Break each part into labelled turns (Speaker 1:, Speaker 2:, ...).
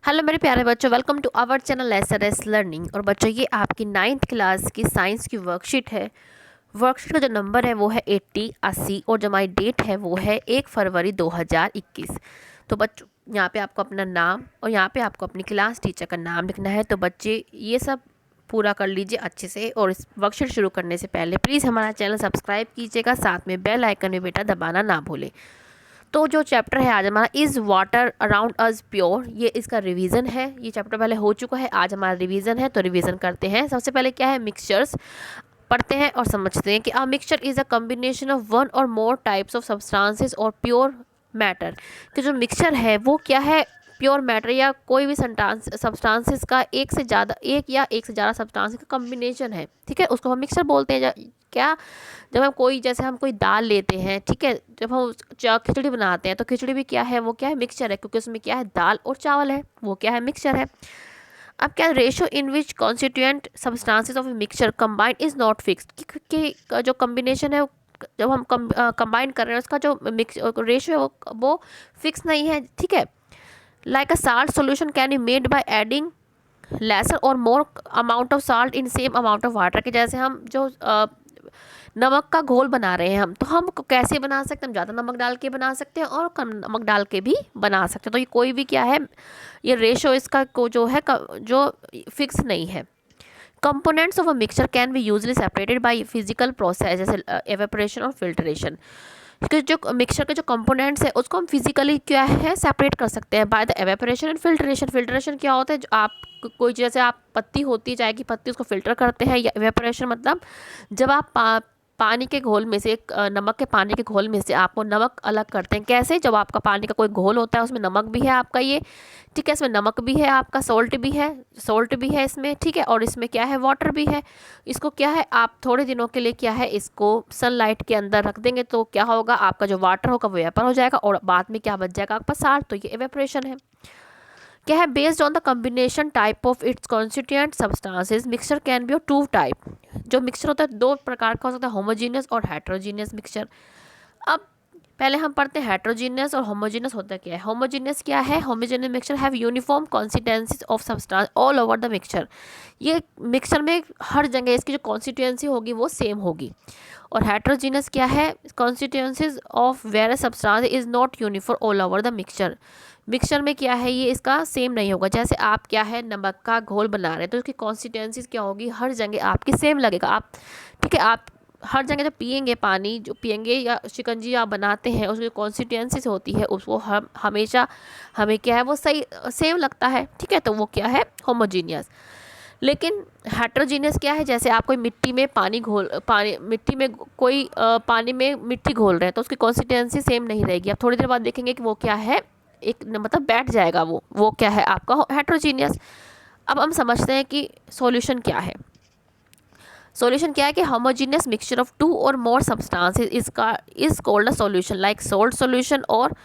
Speaker 1: Hello मेरे प्यारे बच्चों, welcome to our channel SRS learning. और बच्चों, ये आपकी 9th क्लास की साइंस की वर्कशीट है। वर्कशीट का जो नंबर है वो है 80 और जो हमारी डेट है वो है 1 फरवरी 2021। तो बच्चों, यहाँ पे आपको अपना नाम और यहाँ पे आपको अपनी क्लास टीचर का नाम लिखना है। तो बच्चे ये सब पूरा कर लीजिए अच्छे से। और इस वर्कशीट शुरू करने से पहले प्लीज़ हमारा चैनल सब्सक्राइब कीजिएगा, साथ में बेल आइकन भी बेटा दबाना ना भूलें। तो जो चैप्टर है आज हमारा, is water around us pure, ये इसका रिवीजन है। ये चैप्टर पहले हो चुका है, आज हमारा रिवीजन है, तो रिवीजन करते हैं। सबसे पहले क्या है, मिक्सचर्स पढ़ते हैं और समझते हैं कि a mixture is a combination of one और मोर टाइप्स ऑफ सब्सटेंसेस और प्योर मैटर। कि जो मिक्सचर है वो क्या है, प्योर मैटर या कोई भी सब्सटेंसेस का एक या एक से ज़्यादा सब्सटेंसेस का कम्बिनेशन है। ठीक है, उसको हम मिक्सचर बोलते हैं। क्या, जब हम कोई दाल लेते हैं, ठीक है, जब हम खिचड़ी बनाते हैं तो खिचड़ी भी क्या है, वो क्या है, मिक्सचर है, क्योंकि उसमें क्या है, दाल और चावल है, वो क्या है, मिक्सचर है। अब क्या, ratio in which constituent substances of mixture combine is not fixed, कि जो कम्बिनेशन है, जब हम कंबाइन कर रहे हैं उसका जो मिक्स रेशो है वो फिक्स नहीं है। ठीक है, like a salt solution can be made by adding lesser और more amount of salt in same amount of water. के जैसे हम जो नमक का घोल बना रहे हैं हम, तो हम कैसे बना सकते हैं, हम ज़्यादा नमक डाल के बना सकते हैं और कम नमक डाल के भी बना सकते हैं। तो ये कोई भी क्या है, ये रेशो इसका को जो है जो फिक्स नहीं है। Components of a mixture can B usually separated by physical process, जैसे एवेपोरेशन और फिल्ट्रेशन। कि जो मिक्सचर के जो कंपोनेंट्स है उसको हम फिजिकली क्या है, सेपरेट कर सकते हैं by the evaporation and filtration. Filtration क्या होता है, जो आप कोई जैसे आप पत्ती होती है, चाय की पत्ती, उसको फिल्टर करते हैं। या एवेपोरेशन मतलब जब आप पानी के घोल में से नमक के पानी के घोल में से आपको नमक अलग करते हैं। कैसे, जब आपका पानी का कोई घोल होता है उसमें नमक भी है आपका, ये ठीक है, इसमें नमक भी है आपका, सोल्ट भी है इसमें, ठीक है, और इसमें क्या है, वाटर भी है। इसको क्या है, आप थोड़े दिनों के लिए क्या है, इसको सनलाइट के अंदर रख देंगे तो क्या होगा, आपका जो वाटर होगा वो वेपर हो जाएगा और बाद में क्या बच जाएगा आपका साल्ट। तो ये एवेपोरेशन है। क्या है, based on the combination type of its constituent substances mixture can be of two type. जो मिक्सचर होता है दो प्रकार का हो सकता है, होमोजीनियस और हेट्रोजीनियस मिक्सचर। अब पहले हम पढ़ते हैं हेट्रोजीनियस और होमोजीनियस होता क्या है। होमोजीनियस क्या है, homogeneous mixture have uniform consistencies of substance all over the mixture. ये मिक्सचर में हर जगह इसकी जो कॉन्स्टिट्यूएंसी होगी वो सेम होगी। और हेट्रोजीनियस क्या है, constituencies of various substance is not uniform all over the mixture. Mixture में क्या है, ये इसका सेम नहीं होगा। जैसे आप क्या है, नमक का घोल बना रहे हैं तो उसकी कॉन्स्टिट्यूएंसीज क्या होगी, हर जगह आपकी सेम लगेगा। आप ठीक है, आप हर जगह जब पियेंगे पानी, जो पियेंगे या शिकंजी आप बनाते हैं उसकी कॉन्स्टिट्यूएंसीज होती है, उसको हम हमेशा हमें क्या है, वो सही सेम लगता है। ठीक है, तो वो क्या है, होमोजीनियस। लेकिन हेट्रोजीनियस क्या है, जैसे आप कोई मिट्टी में मिट्टी में कोई पानी में मिट्टी घोल रहे हैं तो उसकी कॉन्स्टिट्यूएंसी सेम नहीं रहेगी। आप थोड़ी देर बाद देखेंगे कि वो क्या है, एक मतलब बैठ जाएगा, वो क्या है आपका हेट्रोजीनियस। अब हम समझते हैं कि सॉल्यूशन क्या है। सॉल्यूशन क्या है कि होमोजीनियस मिक्सचर ऑफ टू और मोर substances is called a solution, like salt solution और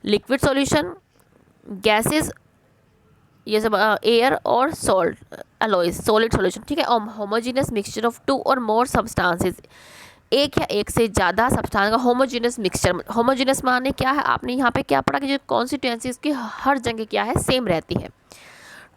Speaker 1: लिक्विड सॉल्यूशन, गैसेस, ये सब एयर और सॉल्ट अलॉयज, सॉलिड सॉल्यूशन। ठीक है, होमोजीनियस मिक्सचर ऑफ टू और मोर सब्सटेंसेस, एक या एक से ज़्यादा सब्सटेंस का होमोजीनियस मिक्सचर। होमोजीनियस माने क्या है, आपने यहाँ पे क्या पढ़ा कि जो कॉन्स्टिट्यूएंसीज की हर जगह क्या है, सेम रहती है।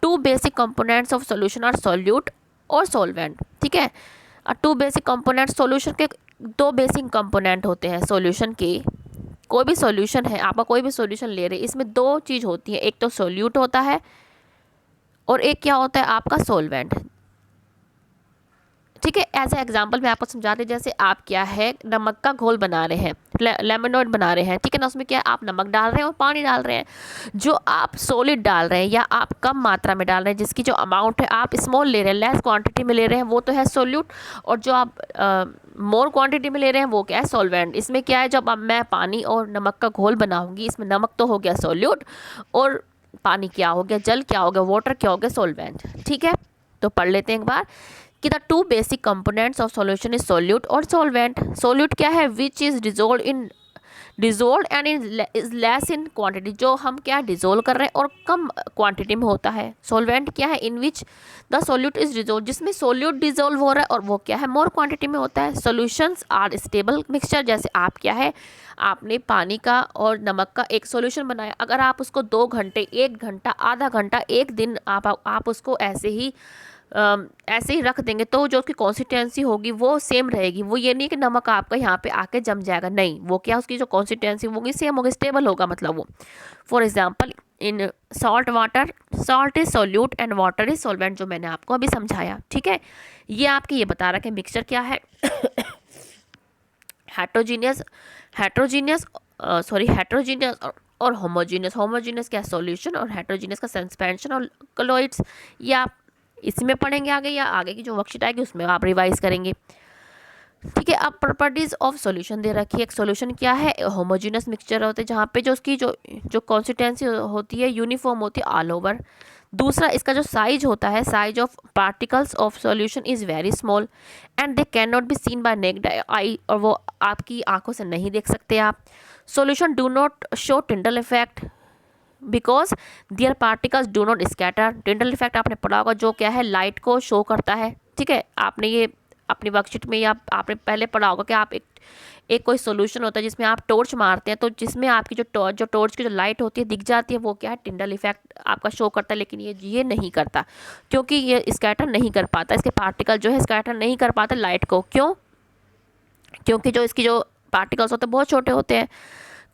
Speaker 1: Two basic components of solution are solute और सॉल्वेंट। ठीक है, टू बेसिक कंपोनेंट, सॉल्यूशन के दो बेसिक कंपोनेंट होते हैं सॉल्यूशन के। कोई भी सॉल्यूशन है, आपका कोई भी सॉल्यूशन ले रहे हैं, इसमें दो चीज़ होती है, एक तो सॉल्यूट होता है और एक क्या होता है आपका, सॉल्वेंट। ठीक है, एज ए एग्जाम्पल मैं आपको समझाते हैं। जैसे आप क्या है, नमक का घोल बना रहे हैं, लेमनेड बना रहे हैं, ठीक है ना, उसमें क्या है, आप नमक डाल रहे हैं और पानी डाल रहे हैं। जो आप सॉलिड डाल रहे हैं या आप कम मात्रा में डाल रहे हैं, जिसकी जो अमाउंट है आप स्मॉल ले रहे हैं, लेस क्वांटिटी में ले रहे हैं, वो तो है सॉल्यूट। और जो आप मोर क्वांटिटी में ले रहे हैं वो क्या है, सॉल्वेंट। इसमें क्या है, जब अब मैं पानी और नमक का घोल बनाऊंगी, इसमें नमक तो हो गया सॉल्यूट और पानी क्या हो गया, जल क्या हो गया, वाटर क्या हो गया, सॉल्वेंट। ठीक है, तो पढ़ लेते हैं एक बार कि the two basic components of solution is solute और सॉल्वेंट। सॉल्यूट क्या है, which is dissolve in dissolve and is less in quantity, जो हम क्या डिजोल्व कर रहे हैं और कम क्वांटिटी में होता है। सॉल्वेंट क्या है, in which the solute is dissolve, जिसमें सोल्यूट डिजोल्व हो रहा है और वो क्या है मोर क्वांटिटी में होता है। सॉल्यूशंस आर स्टेबल मिक्सचर, जैसे आप क्या है आपने पानी का और नमक का एक सॉल्यूशन बनाया, अगर आप उसको 2 घंटे, 1 घंटा, आधा घंटा, 1 दिन आप उसको ऐसे ही रख देंगे तो जो उसकी कंसिस्टेंसी होगी वो सेम रहेगी। वो ये नहीं कि नमक आपका यहाँ पे आके जम जाएगा, नहीं, वो क्या उसकी जो कंसिस्टेंसी होगी सेम होगी, स्टेबल होगा मतलब वो। For example in salt water, salt is solute and water is solvent, जो मैंने आपको अभी समझाया। ठीक है, ये आपके ये बता रहा है कि मिक्सचर क्या है हेट्रोजीनियस और होमोजीनियस। होमोजीनियस क्या सॉल्यूशन और हेट्रोजीनियस का सस्पेंशन और कॉलोइड्स। ये आप इसमें पढ़ेंगे आगे, या आगे की जो वर्कशीट आएगी उसमें आप रिवाइज करेंगे। ठीक है, अब प्रॉपर्टीज ऑफ सॉल्यूशन दे रखी है। एक सॉल्यूशन क्या है, होमोजीनियस मिक्सचर होते हैं जहाँ पे जो उसकी जो कंसिस्टेंसी होती है यूनिफॉर्म होती है ऑल ओवर। दूसरा, इसका जो साइज होता है, size of particles of solution is very small and they can not be seen by naked eye, और वो आपकी आंखों से नहीं देख सकते आप। Solution do not show Tyndall effect because their particles do not scatter. Tyndall effect आपने पढ़ा होगा, जो क्या है लाइट को शो करता है। ठीक है, आपने ये अपनी वर्कशीट में या आपने पहले पढ़ा होगा कि आप एक कोई सोल्यूशन होता है जिसमें आप टॉर्च मारते हैं, तो जिसमें आपकी जो टॉर्च की जो लाइट होती है दिख जाती है, वो क्या है टिंडल इफेक्ट आपका शो करता है। लेकिन ये नहीं करता, क्योंकि ये स्कैटर नहीं कर पाता, इसके पार्टिकल जो है स्कैटर नहीं कर पाते लाइट को। क्यों? क्योंकि जो इसकी जो पार्टिकल्स होते हैं बहुत छोटे होते हैं।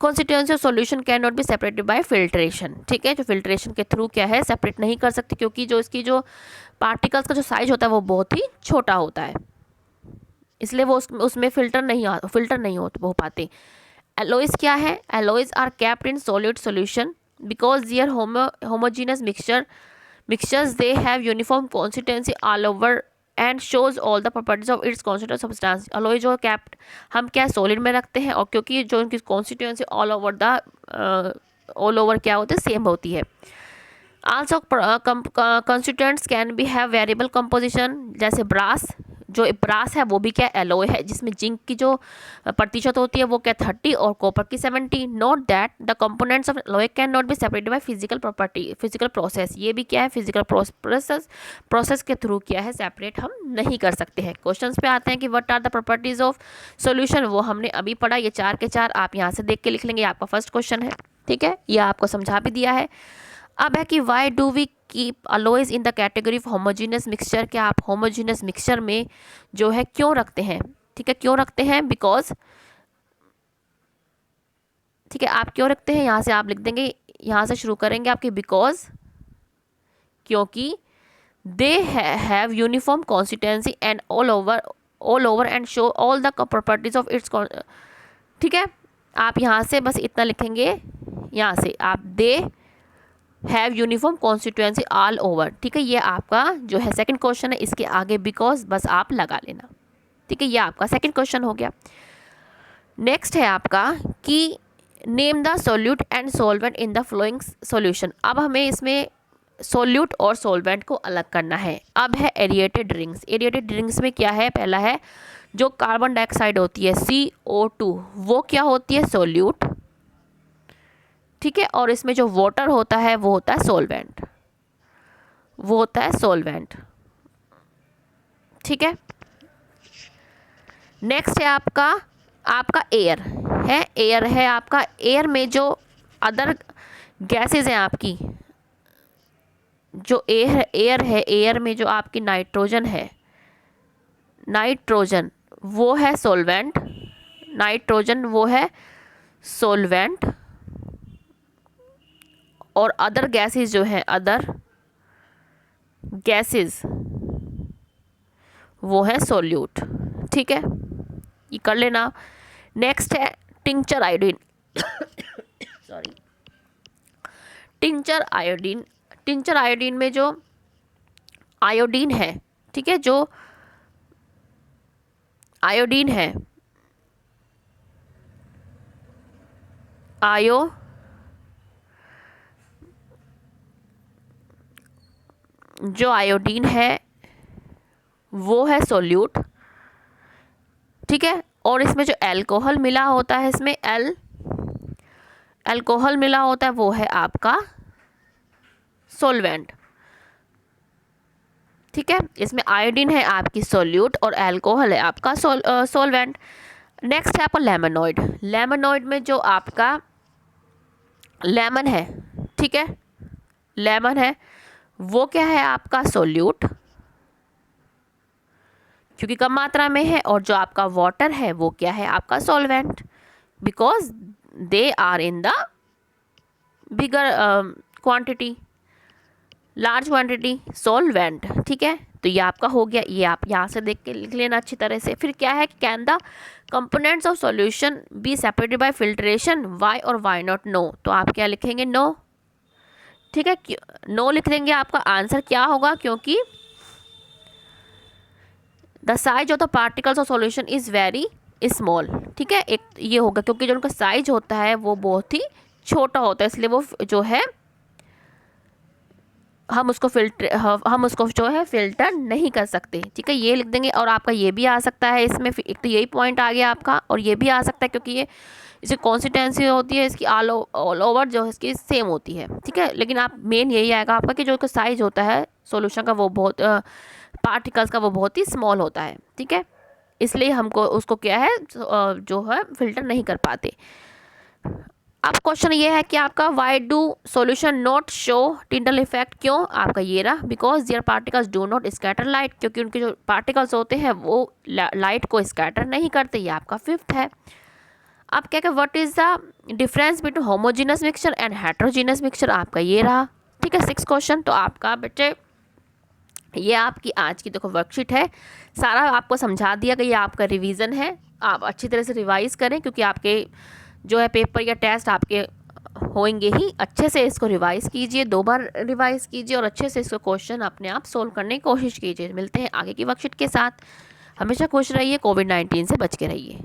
Speaker 1: Consistency of solution can not B separated by filtration. ठीक है, जो फिल्ट्रेशन के थ्रू क्या है सेपरेट नहीं कर सकते, क्योंकि जो इसकी जो पार्टिकल्स का जो साइज होता है वो बहुत ही छोटा होता है, इसलिए वो उसमें फिल्टर नहीं हो पाते। एलोइज क्या है, alloys are kept in solid solution because their homogeneous mixtures they have uniform consistency all over and shows all the properties of its constituent substance. Alloy जो कैप्ड हम क्या सॉलिड में रखते हैं, और क्योंकि जो उनकी कॉन्स्टिट्यूएंसी ऑल ओवर क्या होती है सेम होती है। Also constituents can be have variable composition, जैसे ब्रास, जो ब्रास है वो भी क्या एलोय है, जिसमें जिंक की जो प्रतिशत होती है वो क्या 30 और कॉपर की 70। Note that the components of alloy can not B separated by physical process. ये भी क्या है फिजिकल प्रोसेस के थ्रू क्या है सेपरेट हम नहीं कर सकते हैं। क्वेश्चंस पे आते हैं कि what are the properties of solution, वो हमने अभी पढ़ा, ये 4 के 4 आप यहाँ से देख के लिख लेंगे, आपका फर्स्ट क्वेश्चन है। ठीक है, ये आपको समझा भी दिया है। अब है कि why do we keep alloys in the category of homogeneous mixture, क्या आप होमोजीनियस मिक्सचर में जो है क्यों रखते हैं। ठीक है, क्यों रखते हैं, बिकॉज, ठीक है आप क्यों रखते हैं यहाँ से आप लिख देंगे, यहाँ से शुरू करेंगे आपके बिकॉज, क्योंकि दे have uniform consistency and all over and show all the properties of it's. ठीक है, आप यहाँ से बस इतना लिखेंगे, यहाँ से आप दे have uniform constituency all over. ठीक है, ये आपका जो है सेकंड क्वेश्चन है, इसके आगे बिकॉज बस आप लगा लेना। ठीक है, ये आपका सेकंड क्वेश्चन हो गया। नेक्स्ट है आपका कि name the solute and solvent in the flowing solution. अब हमें इसमें सोल्यूट और सोलवेंट को अलग करना है। अब है एरिएटेड रिंग्स। एरिएटेड रिंग्स में क्या है, पहला है जो कार्बन डाइऑक्साइड होती है CO2, वो क्या होती है सोल्यूट। ठीक है, और इसमें जो वाटर होता है वो होता है सोलवेंट, ठीक है। नेक्स्ट है आपका एयर है आपका। एयर में जो अदर गैसेज हैं आपकी, जो एयर है, एयर में जो आपकी नाइट्रोजन है, नाइट्रोजन वो है सोलवेंट, और अदर गैसेस जो हैं, अदर गैसेस वो है सोल्यूट। ठीक है, ये कर लेना। नेक्स्ट है tincture iodine sorry tincture iodine में जो आयोडीन है, ठीक है, जो आयोडीन है, जो आयोडीन है वो है सोल्यूट। ठीक है, और इसमें जो अल्कोहल मिला होता है, इसमें अल्कोहल मिला होता है वो है आपका सोलवेंट। ठीक है, इसमें आयोडीन है आपकी सोल्यूट और अल्कोहल है आपका सोलवेंट। नेक्स्ट है आपका लेमनॉइड। लेमनॉइड में जो आपका लेमन है, ठीक है, लेमन है वो क्या है आपका सोल्यूट, क्योंकि कम मात्रा में है, और जो आपका वाटर है वो क्या है आपका solvent, because they are in the bigger quantity, large quantity solvent. ठीक है, तो ये आपका हो गया, ये आप यहाँ से देख के लिख लेना अच्छी तरह से। फिर क्या है कि can the components of solution be separated by filtration, why और वाई नॉट, नो। तो आप क्या लिखेंगे, नो। ठीक है, नो लिख देंगे। आपका आंसर क्या होगा, क्योंकि the size of the particles of solution is very small. ठीक है, एक ये होगा क्योंकि जो उनका साइज होता है वो बहुत ही छोटा होता है, इसलिए वो जो है हम उसको जो है फिल्टर नहीं कर सकते। ठीक है, ये लिख देंगे। और आपका ये भी आ सकता है इसमें, एक तो यही पॉइंट आ गया आपका, और ये भी आ सकता है क्योंकि ये इसकी कंसिस्टेंसी होती है इसकी ऑल ओवर जो है इसकी सेम होती है। ठीक है, लेकिन आप मेन यही आएगा आपका कि जो इसका साइज होता है सॉल्यूशन का वो बहुत पार्टिकल्स का वो बहुत ही स्मॉल होता है। ठीक है, इसलिए हमको उसको क्या है जो है फिल्टर नहीं कर पाते। अब क्वेश्चन ये है कि आपका why do solution not show Tyndall effect, क्यों? आपका ये रहा, because there particles do not scatter light, क्योंकि उनके जो पार्टिकल्स होते हैं वो लाइट को स्कैटर नहीं करते। ये आपका फिफ्थ है। अब क्या what is the difference between homogeneous mixture and heterogeneous mixture, आपका ये रहा। ठीक है, सिक्स क्वेश्चन। तो आपका बच्चे ये आपकी आज की देखो वर्कशीट है, सारा आपको समझा दिया कि ये आपका रिवीजन है। आप अच्छी तरह से रिवाइज़ करें, क्योंकि आपके जो है पेपर या टेस्ट आपके होंगे ही। अच्छे से इसको रिवाइज़ कीजिए, 2 बार रिवाइज़ कीजिए और अच्छे से इसको क्वेश्चन अपने आप सोल्व करने की कोशिश कीजिए। मिलते हैं आगे की वर्कशीट के साथ। हमेशा खुश रहिए, कोविड-19 से बच के रहिए।